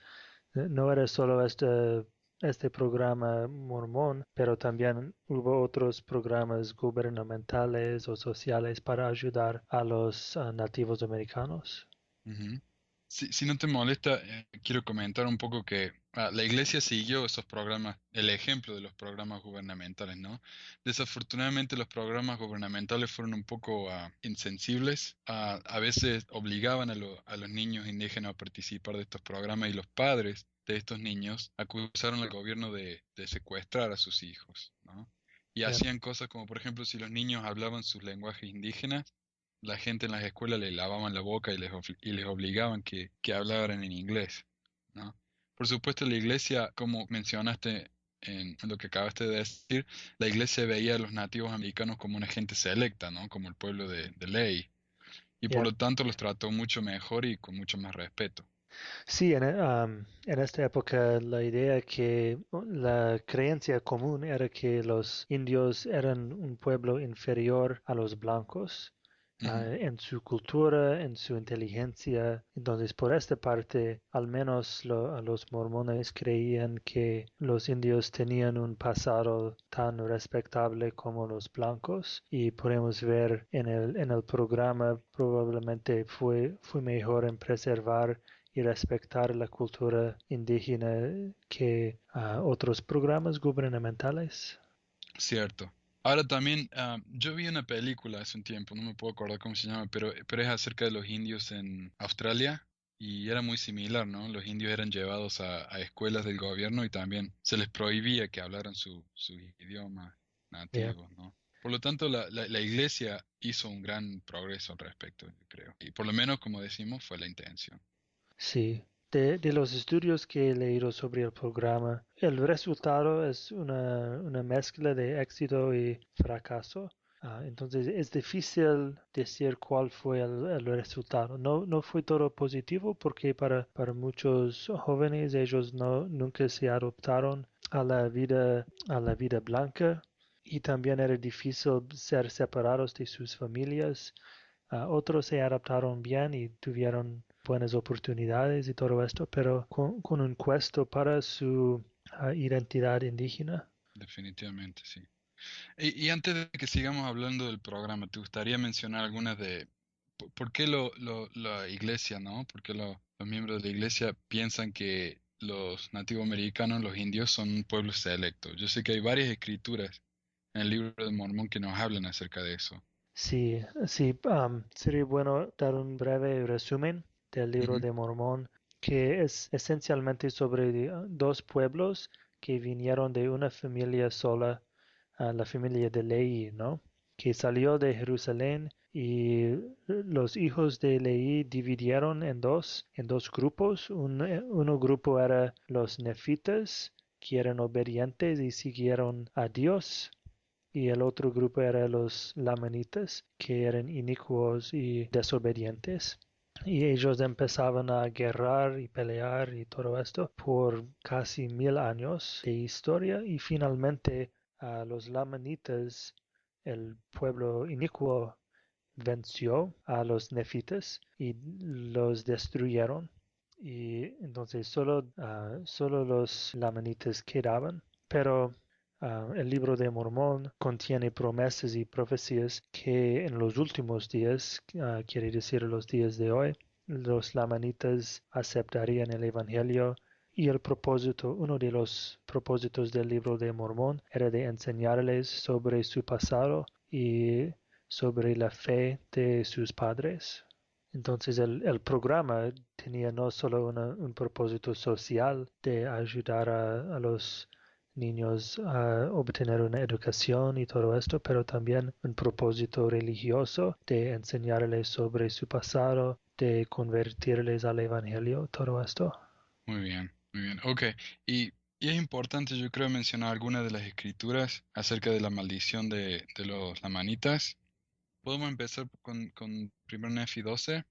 [SPEAKER 5] no era solo este programa mormón, pero también hubo otros programas gubernamentales o sociales para ayudar a los nativos americanos.
[SPEAKER 4] Ujú. Si no te molesta, quiero comentar un poco que la iglesia siguió esos programas, el ejemplo de los programas gubernamentales, ¿no? Desafortunadamente los programas gubernamentales fueron un poco insensibles, a veces obligaban a los niños indígenas a participar de estos programas y los padres de estos niños acusaron al gobierno de secuestrar a sus hijos, ¿no? Y
[SPEAKER 5] Ya,
[SPEAKER 4] hacían cosas como, por ejemplo, si los niños hablaban sus lenguajes indígenas, la gente en las escuelas le lavaban la boca y les obligaban que hablaran en inglés, ¿no? Por supuesto, la iglesia, como mencionaste en lo que acabaste de decir, la iglesia veía a los nativos americanos como una gente selecta, ¿no? Como el pueblo de ley. Y por
[SPEAKER 5] ya.
[SPEAKER 4] lo tanto los trató mucho mejor y con mucho más respeto.
[SPEAKER 5] Sí, en esta época la idea que la creencia común era que los indios eran un pueblo inferior a los blancos,
[SPEAKER 4] Ujú.
[SPEAKER 5] en su cultura, en su inteligencia. Entonces, por esta parte, al menos los mormones creían que los indios tenían un pasado tan respetable como los blancos, y podemos ver en el programa probablemente fue mejor en preservar y respetar la cultura indígena que otros programas gubernamentales.
[SPEAKER 4] Cierto. Ahora también, yo vi una película hace un tiempo, no me puedo acordar cómo se llama, pero es acerca de los indios en Australia y era muy similar, ¿no? Los indios eran llevados a escuelas del gobierno y también se les prohibía que hablaran su idioma
[SPEAKER 5] Yeah.
[SPEAKER 4] nativo, ¿no? Por lo tanto, la iglesia hizo un gran progreso al respecto, yo creo. Y por lo menos, como decimos, fue la intención.
[SPEAKER 5] Sí, de los estudios que he leído sobre el programa, el resultado es una mezcla de éxito y fracaso. Entonces es difícil decir cuál fue el resultado. No fue todo positivo porque para muchos jóvenes ellos nunca se adoptaron a la vida blanca y también era difícil ser separados de sus familias. Otros se adaptaron bien y tuvieron buenas oportunidades y todo esto, pero con un cuesta para su identidad indígena.
[SPEAKER 4] Definitivamente, sí. Y antes de que sigamos hablando del programa, ¿te gustaría mencionar algunas de por qué la iglesia, ¿no? ¿Por qué los miembros de la iglesia piensan que los nativos americanos, los indios, son un pueblo selecto? Yo sé que hay varias escrituras en el libro de Mormón que nos hablan acerca de eso.
[SPEAKER 5] Sí, sí, sería bueno dar un breve resumen del libro
[SPEAKER 4] Ujú.
[SPEAKER 5] de Mormón, que es esencialmente sobre dos pueblos que vinieron de una familia sola, la familia de Leí, ¿no? Que salió de Jerusalén y los hijos de Leí dividieron en dos grupos. Un grupo era los nefitas, que eran obedientes y siguieron a Dios, y el otro grupo era los lamanitas, que eran inicuos y desobedientes. Y ellos empezaban a guerrar y pelear y todo esto por casi 1000 años de historia y finalmente a los lamanitas, el pueblo inicuo, venció a los nefitas y los destruyeron. Y entonces solo los lamanitas quedaban. Pero el libro de Mormón contiene promesas y profecías que en los últimos días, quiere decir los días de hoy, los lamanitas aceptarían el Evangelio y uno de los propósitos del libro de Mormón era de enseñarles sobre su pasado y sobre la fe de sus padres. Entonces el programa tenía no solo un propósito social de ayudar a los niños a obtener una educación y todo esto, pero también un propósito religioso de enseñarles sobre su pasado, de convertirles al Evangelio, todo esto.
[SPEAKER 4] Muy bien, muy bien. Ok, y es importante, yo creo, mencionar algunas de las escrituras acerca de la maldición de los lamanitas. Podemos empezar con 1 Nefi 12.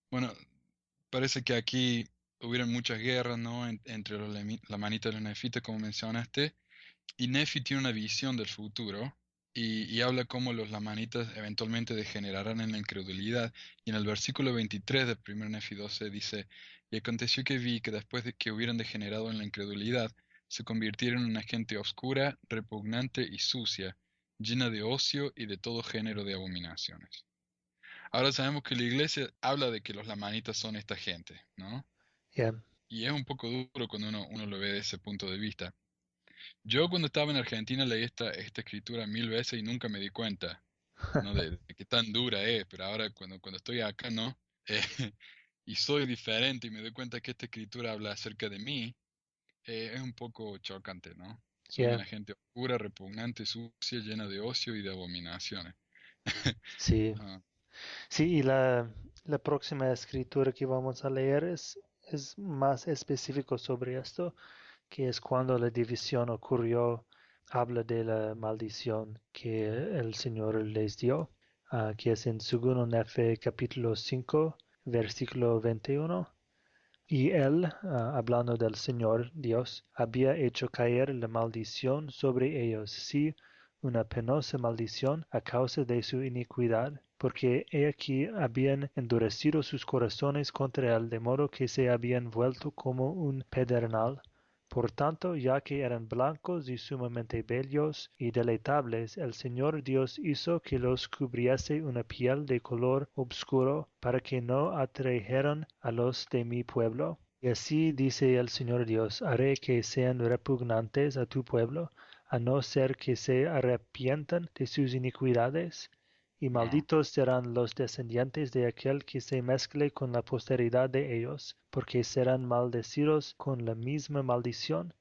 [SPEAKER 4] Bueno, parece que aquí hubieron muchas guerras, ¿no? Entre los lamanitas y los nefitas, como mencionaste. Y Nefi tiene una visión del futuro y habla cómo los lamanitas eventualmente degenerarán en la incredulidad. Y en el versículo 23 del 1 Nefi 12 dice, y aconteció que vi que después de que hubieran degenerado en la incredulidad, se convirtieron en una gente oscura, repugnante y sucia, llena de ocio y de todo género de abominaciones. Ahora sabemos que la iglesia habla de que los lamanitas son esta gente, ¿no?
[SPEAKER 5] Yeah.
[SPEAKER 4] Y es un poco duro cuando uno lo ve de ese punto de vista. Yo cuando estaba en Argentina leí esta escritura 1000 veces y nunca me di cuenta, ¿no? De qué tan dura es, pero ahora cuando estoy acá, ¿no? Eh, y soy diferente y me doy cuenta que esta escritura habla acerca de mí, es un poco chocante, ¿no? Soy
[SPEAKER 5] Yeah.
[SPEAKER 4] una gente oscura, repugnante, sucia, llena de ocio y de abominaciones.
[SPEAKER 5] Sí.
[SPEAKER 4] Ah,
[SPEAKER 5] Sí, y la próxima escritura que vamos a leer es más específico sobre esto, que es cuando la división ocurrió, habla de la maldición que el Señor les dio, que es en 2 Nefe capítulo 5, versículo 21. Y él, hablando del Señor Dios, había hecho caer la maldición sobre ellos, sí, una penosa maldición a causa de su iniquidad, porque he aquí habían endurecido sus corazones contra él, de modo que se habían vuelto como un pedernal. Por tanto, ya que eran blancos y sumamente bellos y deleitables, el Señor Dios hizo que los cubriese una piel de color obscuro, para que no atrajeran a los de mi pueblo. Y así dice el Señor Dios, haré que sean repugnantes a tu pueblo, a no ser que se arrepientan de sus iniquidades, y
[SPEAKER 4] Wow.
[SPEAKER 5] malditos serán los descendientes de aquel que se mezcle con la posteridad de ellos, porque serán maldecidos con la misma maldición.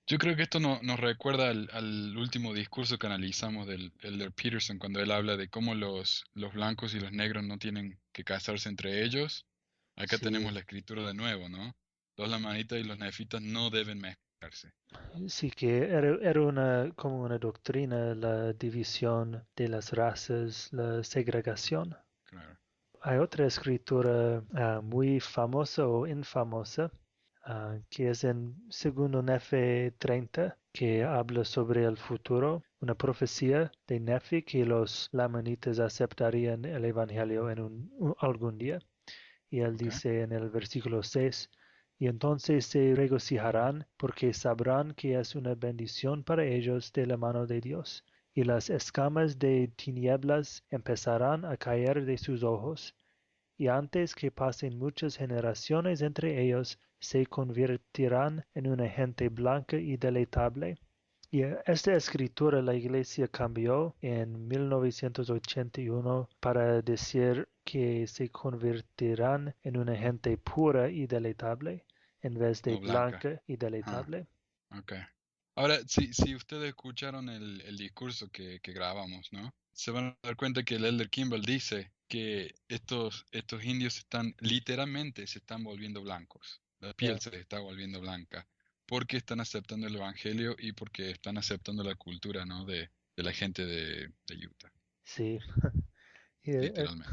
[SPEAKER 4] Yo creo que esto nos recuerda al último discurso que analizamos del Elder Peterson, cuando él habla de cómo los blancos y los negros no tienen que casarse entre ellos. Acá
[SPEAKER 5] Sí,
[SPEAKER 4] tenemos la escritura de nuevo, ¿no? Los lamanitas y los nefitas no deben mezclarse.
[SPEAKER 5] sí que era como una doctrina la división de las razas, la segregación.
[SPEAKER 4] Claro.
[SPEAKER 5] Hay otra escritura muy famosa o infamosa que es en segundo Nefe 30, que habla sobre el futuro, una profecía de Nefi que los lamanitas aceptarían el evangelio en algún día. Y él
[SPEAKER 4] Ok.
[SPEAKER 5] dice en el versículo 6, y entonces se regocijarán porque sabrán que es una bendición para ellos de la mano de Dios, y las escamas de tinieblas empezarán a caer de sus ojos, y antes que pasen muchas generaciones entre ellos, se convertirán en una gente blanca y deleitable. Y esta escritura la Iglesia cambió en 1981 para decir que se convertirán en una gente pura y deleitable en vez de
[SPEAKER 4] No blanca.
[SPEAKER 5] blanca y
[SPEAKER 4] Ah,
[SPEAKER 5] deleitable.
[SPEAKER 4] ok. Ahora, si ustedes escucharon el discurso que grabamos, ¿no? Se van a dar cuenta que el Elder Kimball dice que estos indios literalmente se están volviendo blancos. La piel
[SPEAKER 5] Yeah.
[SPEAKER 4] se les está volviendo blanca. Porque están aceptando el evangelio y porque están aceptando la cultura, ¿no? De la gente de Utah.
[SPEAKER 5] Sí. Y,
[SPEAKER 4] Literalmente.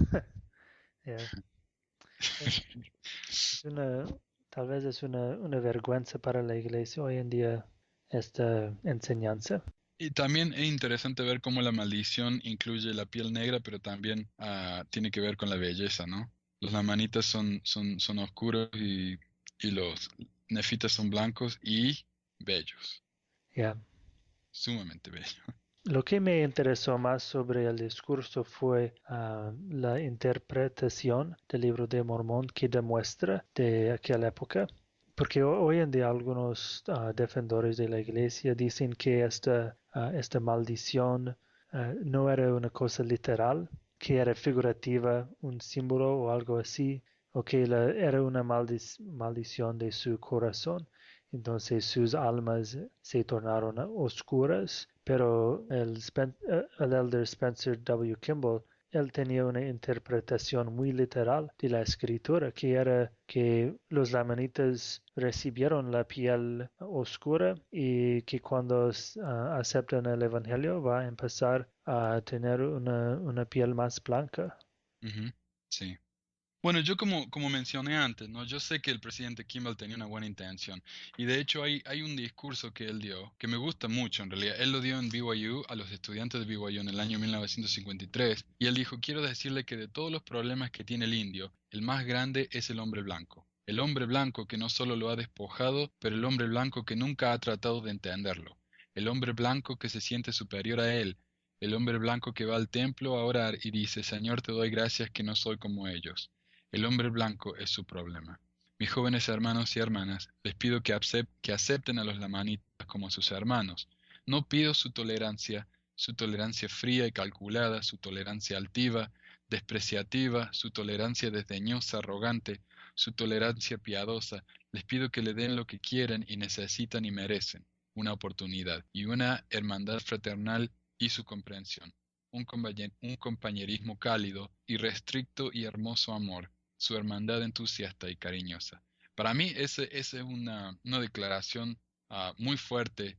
[SPEAKER 5] yeah. Es una, tal vez es una vergüenza para la iglesia hoy en día esta enseñanza.
[SPEAKER 4] Y también es interesante ver cómo la maldición incluye la piel negra, pero también tiene que ver con la belleza, ¿no? Los lamanitas son oscuros y los nefitas son blancos y bellos,
[SPEAKER 5] Yeah.
[SPEAKER 4] sumamente bellos.
[SPEAKER 5] Lo que me interesó más sobre el discurso fue la interpretación del libro de Mormón que demuestra de aquella época, porque hoy en día algunos defensores de la iglesia dicen que esta maldición no era una cosa literal, que era figurativa, un símbolo o algo así, o que era una maldición de su corazón. Entonces sus almas se tornaron oscuras, pero el elder Spencer W. Kimball, él tenía una interpretación muy literal de la escritura, que era que los lamanitas recibieron la piel oscura y que cuando aceptan el evangelio va a empezar a tener una piel más blanca.
[SPEAKER 4] Ujú, sí. Bueno, yo como mencioné antes, ¿no? Yo sé que el presidente Kimball tenía una buena intención y de hecho hay un discurso que él dio que me gusta mucho en realidad. Él lo dio en BYU a los estudiantes de BYU en el año 1953 y él dijo, quiero decirle que de todos los problemas que tiene el indio, el más grande es el hombre blanco. El hombre blanco que no solo lo ha despojado, pero el hombre blanco que nunca ha tratado de entenderlo. El hombre blanco que se siente superior a él. El hombre blanco que va al templo a orar y dice, Señor, te doy gracias que no soy como ellos. El hombre blanco es su problema. Mis jóvenes hermanos y hermanas, les pido que acepten a los lamanitas como sus hermanos. No pido su tolerancia fría y calculada, su tolerancia altiva, despreciativa, su tolerancia desdeñosa, arrogante, su tolerancia piadosa. Les pido que le den lo que quieren y necesitan y merecen, una oportunidad y una hermandad fraternal y su comprensión, un compañerismo cálido, irrestricto y hermoso amor, su hermandad entusiasta y cariñosa. Para mí esa es una declaración muy fuerte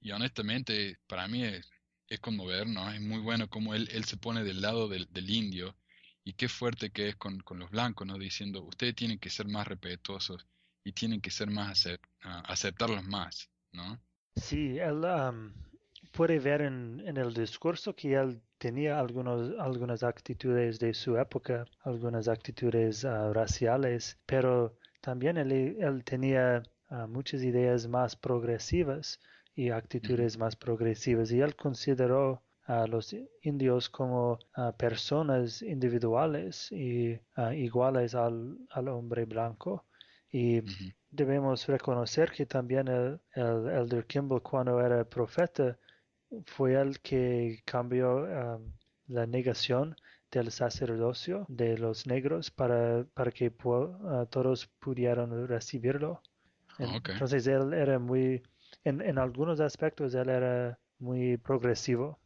[SPEAKER 4] y honestamente para mí es conmover, ¿no? Es muy bueno cómo él se pone del lado del indio y qué fuerte que es con los blancos, ¿no? Diciendo, ustedes tienen que ser más respetuosos y tienen que ser más aceptarlos más, ¿no?
[SPEAKER 5] Sí, él puede ver en el discurso que él tenía algunas actitudes de su época, algunas actitudes raciales, pero también él tenía muchas ideas más progresivas y
[SPEAKER 4] Ujú,
[SPEAKER 5] actitudes más progresivas, y él consideró a los indios como personas individuales y iguales al hombre blanco. Y
[SPEAKER 4] ujú.
[SPEAKER 5] debemos reconocer que también el Elder Kimball, cuando era profeta, fue el que cambió la negación del sacerdocio de los negros para que todos pudieran recibirlo.
[SPEAKER 4] Ok.
[SPEAKER 5] Entonces él era en algunos aspectos él era muy progresivo.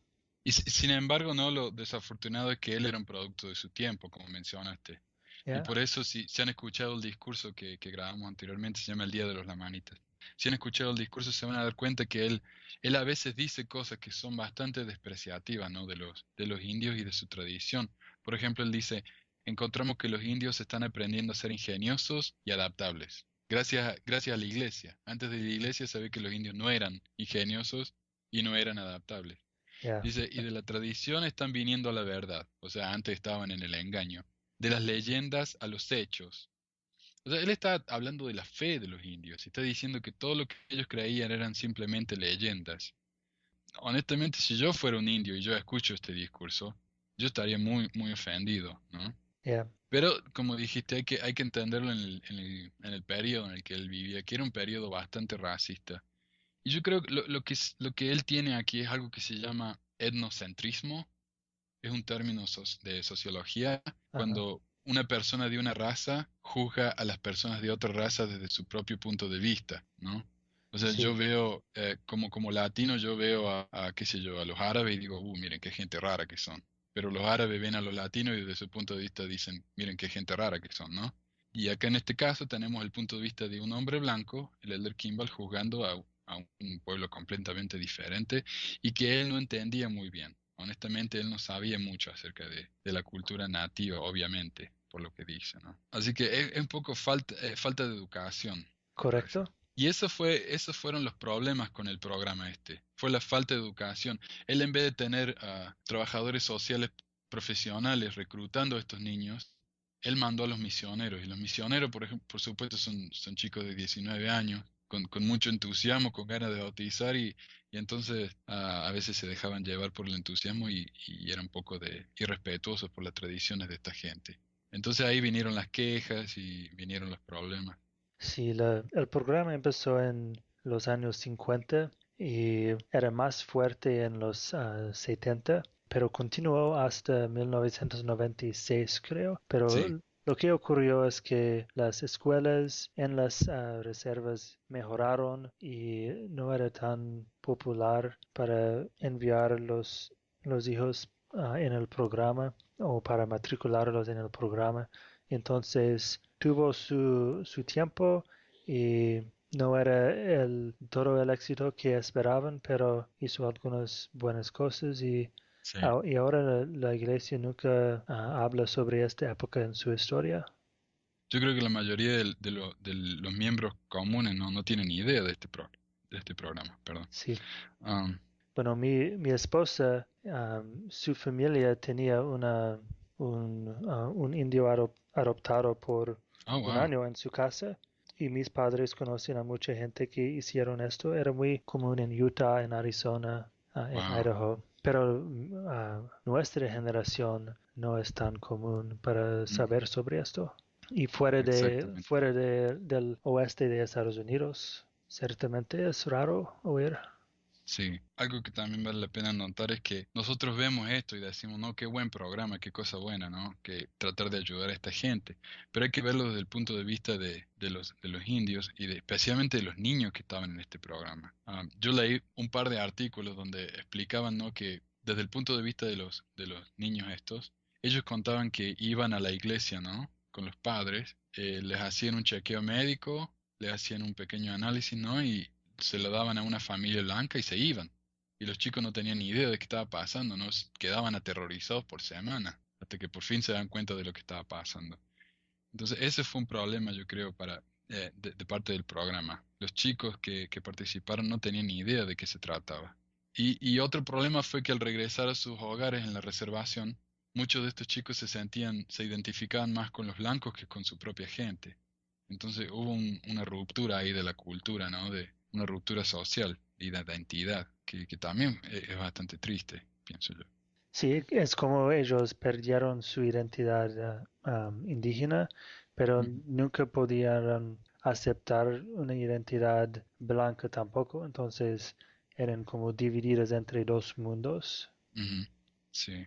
[SPEAKER 4] Y sin embargo, no, lo desafortunado es que él era un producto de su tiempo, como mencionaste. Y
[SPEAKER 5] ¿Ya?
[SPEAKER 4] por eso, si han escuchado el discurso que grabamos anteriormente, se llama El Día de los Lamanitas. Si han escuchado el discurso, se van a dar cuenta que él a veces dice cosas que son bastante despreciativas, ¿no? De los indios y de su tradición. Por ejemplo, él dice, encontramos que los indios están aprendiendo a ser ingeniosos y adaptables. Gracias a la iglesia. Antes de la iglesia se ve que los indios no eran ingeniosos y no eran adaptables.
[SPEAKER 5] Ya.
[SPEAKER 4] Dice, y de la tradición están viniendo a la verdad. O sea, antes estaban en el engaño. De las leyendas a los hechos. O sea, él está hablando de la fe de los indios. Y está diciendo que todo lo que ellos creían eran simplemente leyendas. Honestamente, si yo fuera un indio y yo escucho este discurso, yo estaría muy, muy ofendido, ¿no?
[SPEAKER 5] Ya.
[SPEAKER 4] Pero, como dijiste, hay que entenderlo en el periodo en el que él vivía, que era un periodo bastante racista. Y yo creo que lo que él tiene aquí es algo que se llama etnocentrismo. Es un término de sociología
[SPEAKER 5] Ajá.
[SPEAKER 4] cuando una persona de una raza juzga a las personas de otra raza desde su propio punto de vista, ¿no? O sea, yo
[SPEAKER 5] Sí.
[SPEAKER 4] veo, como latino, yo veo qué sé yo, a los árabes y digo, miren qué gente rara que son. Pero los árabes ven a los latinos y desde su punto de vista dicen, miren qué gente rara que son, ¿no? Y acá en este caso tenemos el punto de vista de un hombre blanco, el Elder Kimball, juzgando a un pueblo completamente diferente y que él no entendía muy bien. Honestamente, él no sabía mucho acerca de la cultura nativa, obviamente, por lo que dice, ¿no? Así que es un poco falta de educación, me parece.
[SPEAKER 5] ¿Correcto?
[SPEAKER 4] Y esos fueron los problemas con el programa este. Fue la falta de educación. Él, en vez de tener trabajadores sociales profesionales reclutando a estos niños, él mandó a los misioneros. Y los misioneros, por ejemplo, por supuesto, son chicos de 19 años, con mucho entusiasmo, con ganas de bautizar y entonces a veces se dejaban llevar por el entusiasmo y eran un poco irrespetuosos por las tradiciones de esta gente. Entonces ahí vinieron las quejas y vinieron los problemas.
[SPEAKER 5] Sí, el programa empezó en los años 50 y era más fuerte en los 70, pero continuó hasta 1996, creo. Pero
[SPEAKER 4] Sí,
[SPEAKER 5] lo que ocurrió es que las escuelas en las reservas mejoraron y no era tan popular para enviar los hijos en el programa o para matricularlos en el programa. Entonces tuvo su tiempo y no era todo el éxito que esperaban, pero hizo algunas buenas cosas
[SPEAKER 4] sí.
[SPEAKER 5] y ahora la iglesia nunca habla sobre esta época en su historia.
[SPEAKER 4] Yo creo que la mayoría de los miembros comunes no tienen ni idea de este programa, perdón.
[SPEAKER 5] Sí.
[SPEAKER 4] Um,
[SPEAKER 5] Bueno, mi esposa, su familia tenía un indio adoptado por
[SPEAKER 4] oh,
[SPEAKER 5] un
[SPEAKER 4] wow.
[SPEAKER 5] año en su casa y mis padres conocen a mucha gente que hicieron esto. Era muy común en Utah, en Arizona, en
[SPEAKER 4] Wow.
[SPEAKER 5] Idaho, pero nuestra generación no es tan común para
[SPEAKER 4] Ujú,
[SPEAKER 5] saber sobre esto. Y
[SPEAKER 4] exactamente.
[SPEAKER 5] del oeste de Estados Unidos, ciertamente es raro oír.
[SPEAKER 4] Sí, algo que también vale la pena notar es que nosotros vemos esto y decimos, no, qué buen programa, qué cosa buena, ¿no? Que tratar de ayudar a esta gente. Pero hay que verlo desde el punto de vista de los indios y especialmente de los niños que estaban en este programa. Yo leí un par de artículos donde explicaban, ¿no? Que desde el punto de vista de los niños estos, ellos contaban que iban a la iglesia, ¿no? Con los padres, les hacían un chequeo médico, les hacían un pequeño análisis, ¿no? Y se lo daban a una familia blanca y se iban. Y los chicos no tenían ni idea de qué estaba pasando, ¿no? Quedaban aterrorizados por semanas, hasta que por fin se dan cuenta de lo que estaba pasando. Entonces, ese fue un problema, yo creo, de parte del programa. Los chicos que participaron no tenían ni idea de qué se trataba. Y otro problema fue que al regresar a sus hogares en la reservación, muchos de estos chicos se identificaban más con los blancos que con su propia gente. Entonces hubo una ruptura ahí de la cultura, ¿no? De una ruptura social y de identidad, que también es bastante triste, pienso yo.
[SPEAKER 5] Sí, es como ellos perdieron su identidad indígena, pero
[SPEAKER 4] Ujú.
[SPEAKER 5] nunca podían aceptar una identidad blanca tampoco, entonces eran como divididas entre dos mundos.
[SPEAKER 4] Ujú. Sí.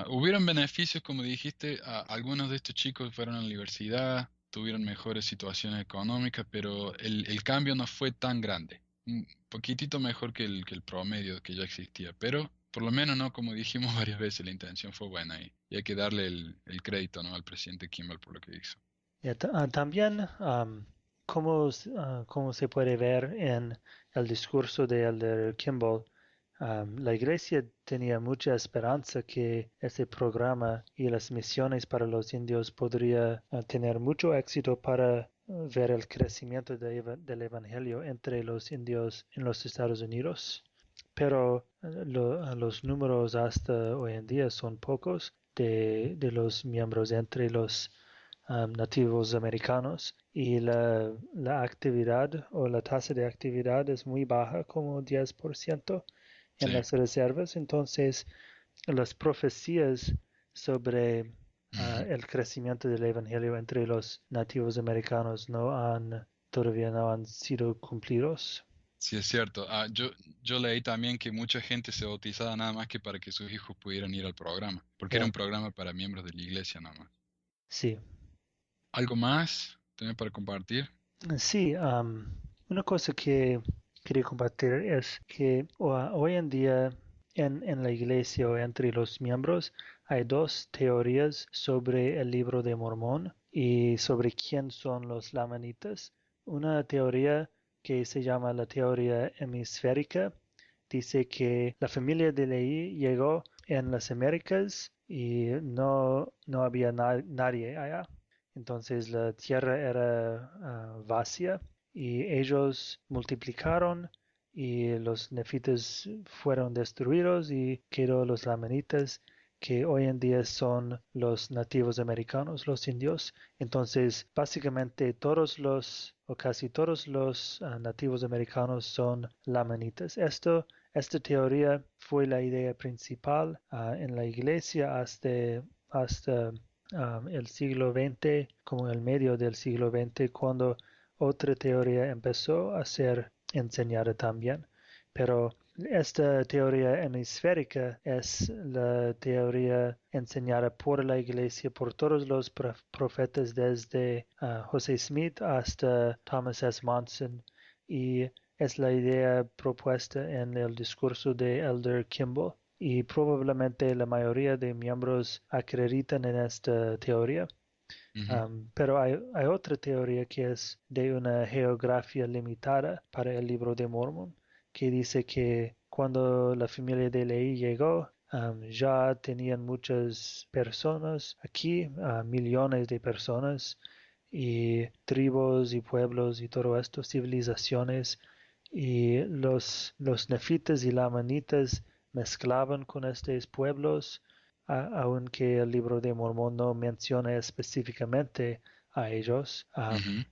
[SPEAKER 4] Hubieron beneficios, como dijiste, algunos de estos chicos fueron a la universidad, tuvieron mejores situaciones económicas, pero el cambio no fue tan grande. Un poquitito mejor que el promedio que ya existía, pero por lo menos no, como dijimos varias veces, la intención fue buena y hay que darle el crédito, ¿no?, al presidente Kimball por lo que hizo.
[SPEAKER 5] También, como se puede ver en el discurso de Elder Kimball, la iglesia tenía mucha esperanza que ese programa y las misiones para los indios podría tener mucho éxito para ver el crecimiento del evangelio entre los indios en los Estados Unidos. Pero los números hasta hoy en día son pocos de los miembros entre los nativos americanos y la actividad o la tasa de actividad es muy baja, como 10% en
[SPEAKER 4] Sí.
[SPEAKER 5] las reservas. Entonces, las profecías sobre el crecimiento del evangelio entre los nativos americanos todavía no han sido cumplidos.
[SPEAKER 4] Sí, es cierto. Yo leí también que mucha gente se bautizaba nada más que para que sus hijos pudieran ir al programa, porque era
[SPEAKER 5] Ya.
[SPEAKER 4] un programa para miembros de la iglesia nada más.
[SPEAKER 5] Sí,
[SPEAKER 4] ¿Algo más tenés para compartir?
[SPEAKER 5] sí, una cosa que quería compartir es que hoy en día en la iglesia o entre los miembros hay dos teorías sobre el libro de Mormón y sobre quién son los lamanitas. Una teoría que se llama la teoría hemisférica dice que la familia de Leí llegó en las Américas y no había nadie allá. Entonces la tierra era vacía y ellos multiplicaron y los nefitas fueron destruidos y quedó los lamanitas que hoy en día son los nativos americanos, los indios. Entonces, básicamente o casi todos los nativos americanos son lamanitas. Esta teoría fue la idea principal en la iglesia hasta el siglo XX, como en el medio del siglo XX, cuando otra teoría empezó a ser enseñada también. Pero esta teoría hemisférica es la teoría enseñada por la iglesia, por todos los profetas desde José Smith hasta Thomas S. Monson, y es la idea propuesta en el discurso de Elder Kimball y probablemente la mayoría de miembros acreditan en esta teoría.
[SPEAKER 4] Ujú.
[SPEAKER 5] Pero hay otra teoría que es de una geografía limitada para el libro de Mormón, que dice que cuando la familia de Leí llegó, ya tenían muchas personas aquí, millones de personas, y tribus y pueblos y todo esto, civilizaciones, y los nefitas y lamanitas mezclaban con estos pueblos, aunque el libro de Mormón no menciona específicamente a ellos.
[SPEAKER 4] Ujú.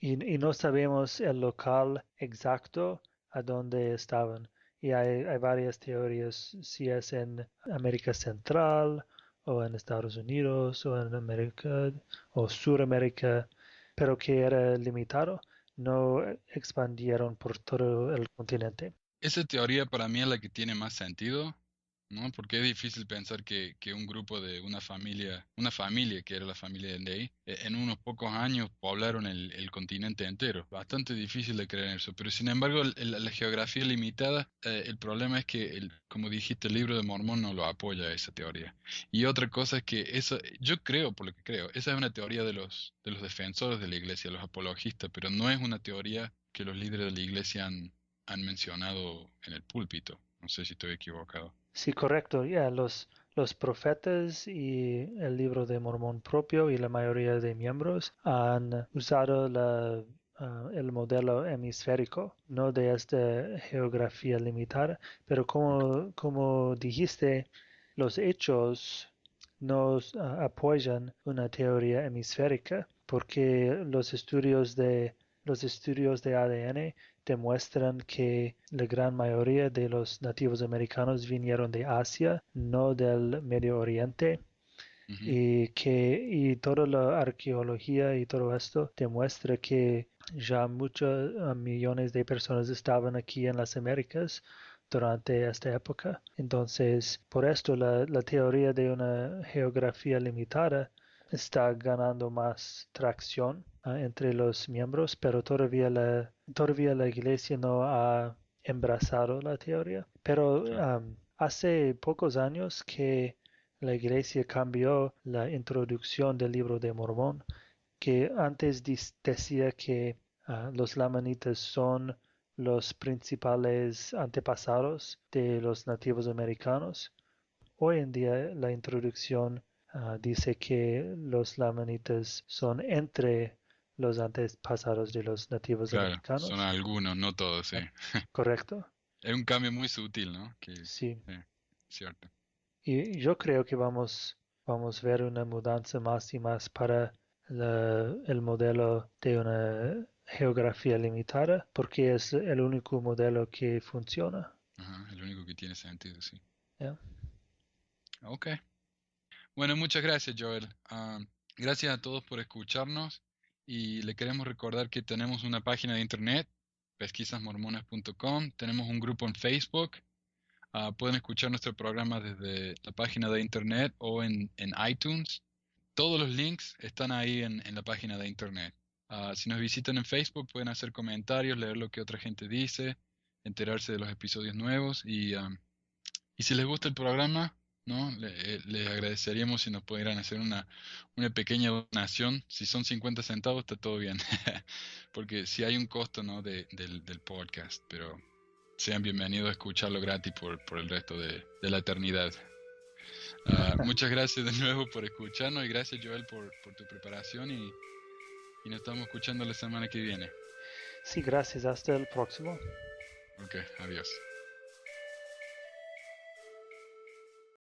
[SPEAKER 5] Y no sabemos el local exacto a donde estaban. Y hay varias teorías, si es en América Central o en Estados Unidos o en América o Suramérica, pero que era limitado, no expandieron por todo el continente.
[SPEAKER 4] Esa teoría para mí es la que tiene más sentido, ¿no? Porque es difícil pensar que un grupo de una familia que era la familia de Ney, en unos pocos años poblaron el continente entero. Bastante difícil de creer en eso. Pero sin embargo, la geografía limitada, el problema es que, como dijiste, el libro de Mormón no lo apoya esa teoría. Y otra cosa es que eso, yo creo, por lo que creo, esa es una teoría de los defensores de la iglesia, los apologistas, pero no es una teoría que los líderes de la iglesia han mencionado en el púlpito. No sé si estoy equivocado.
[SPEAKER 5] Sí, correcto. Ya, los profetas y el libro de Mormón propio y la mayoría de miembros han usado el modelo hemisférico, no de esta geografía limitada, pero
[SPEAKER 4] Ok.
[SPEAKER 5] como dijiste, los hechos nos apoyan una teoría hemisférica porque los estudios de ADN demuestran que la gran mayoría de los nativos americanos vinieron de Asia, no del Medio Oriente,
[SPEAKER 4] Ujú.
[SPEAKER 5] y toda la arqueología y todo esto demuestra que ya muchos millones de personas estaban aquí en las Américas durante esta época. Entonces, por esto la teoría de una geografía limitada está ganando más tracción entre los miembros, pero todavía la iglesia no ha embrazado la teoría. Pero hace pocos años que la iglesia cambió la introducción del Libro de Mormón, que antes decía que los lamanitas son los principales antepasados de los nativos americanos. Hoy en día la introducción dice que los lamanitas son entre los antepasados de los nativos
[SPEAKER 4] Claro,
[SPEAKER 5] americanos.
[SPEAKER 4] son algunos, no todos, sí.
[SPEAKER 5] Correcto.
[SPEAKER 4] Es un cambio muy sutil, ¿no?
[SPEAKER 5] Sí.
[SPEAKER 4] Cierto.
[SPEAKER 5] Y yo creo que vamos a ver una mudanza más y más para el modelo de una geografía limitada, porque es el único modelo que funciona.
[SPEAKER 4] Ajá, el único que tiene sentido, sí.
[SPEAKER 5] ¿Ya?
[SPEAKER 4] Ok. Bueno, muchas gracias, Joel. Gracias a todos por escucharnos y le queremos recordar que tenemos una página de internet, pesquisasmormonas.com, tenemos un grupo en Facebook. Pueden escuchar nuestro programa desde la página de internet o en iTunes. Todos los links están ahí en la página de internet. Si nos visitan en Facebook pueden hacer comentarios, leer lo que otra gente dice, enterarse de los episodios nuevos y si les gusta el programa, ¿no? Les agradeceríamos si nos pudieran hacer una pequeña donación. Si son 50 centavos está todo bien, porque sí hay un costo, ¿no? del podcast, pero sean bienvenidos a escucharlo gratis por el resto de la eternidad. Muchas gracias de nuevo por escucharnos y gracias, Joel, por tu preparación y nos estamos escuchando la semana que viene.
[SPEAKER 5] Sí, gracias. Hasta el próximo.
[SPEAKER 4] Ok, adiós.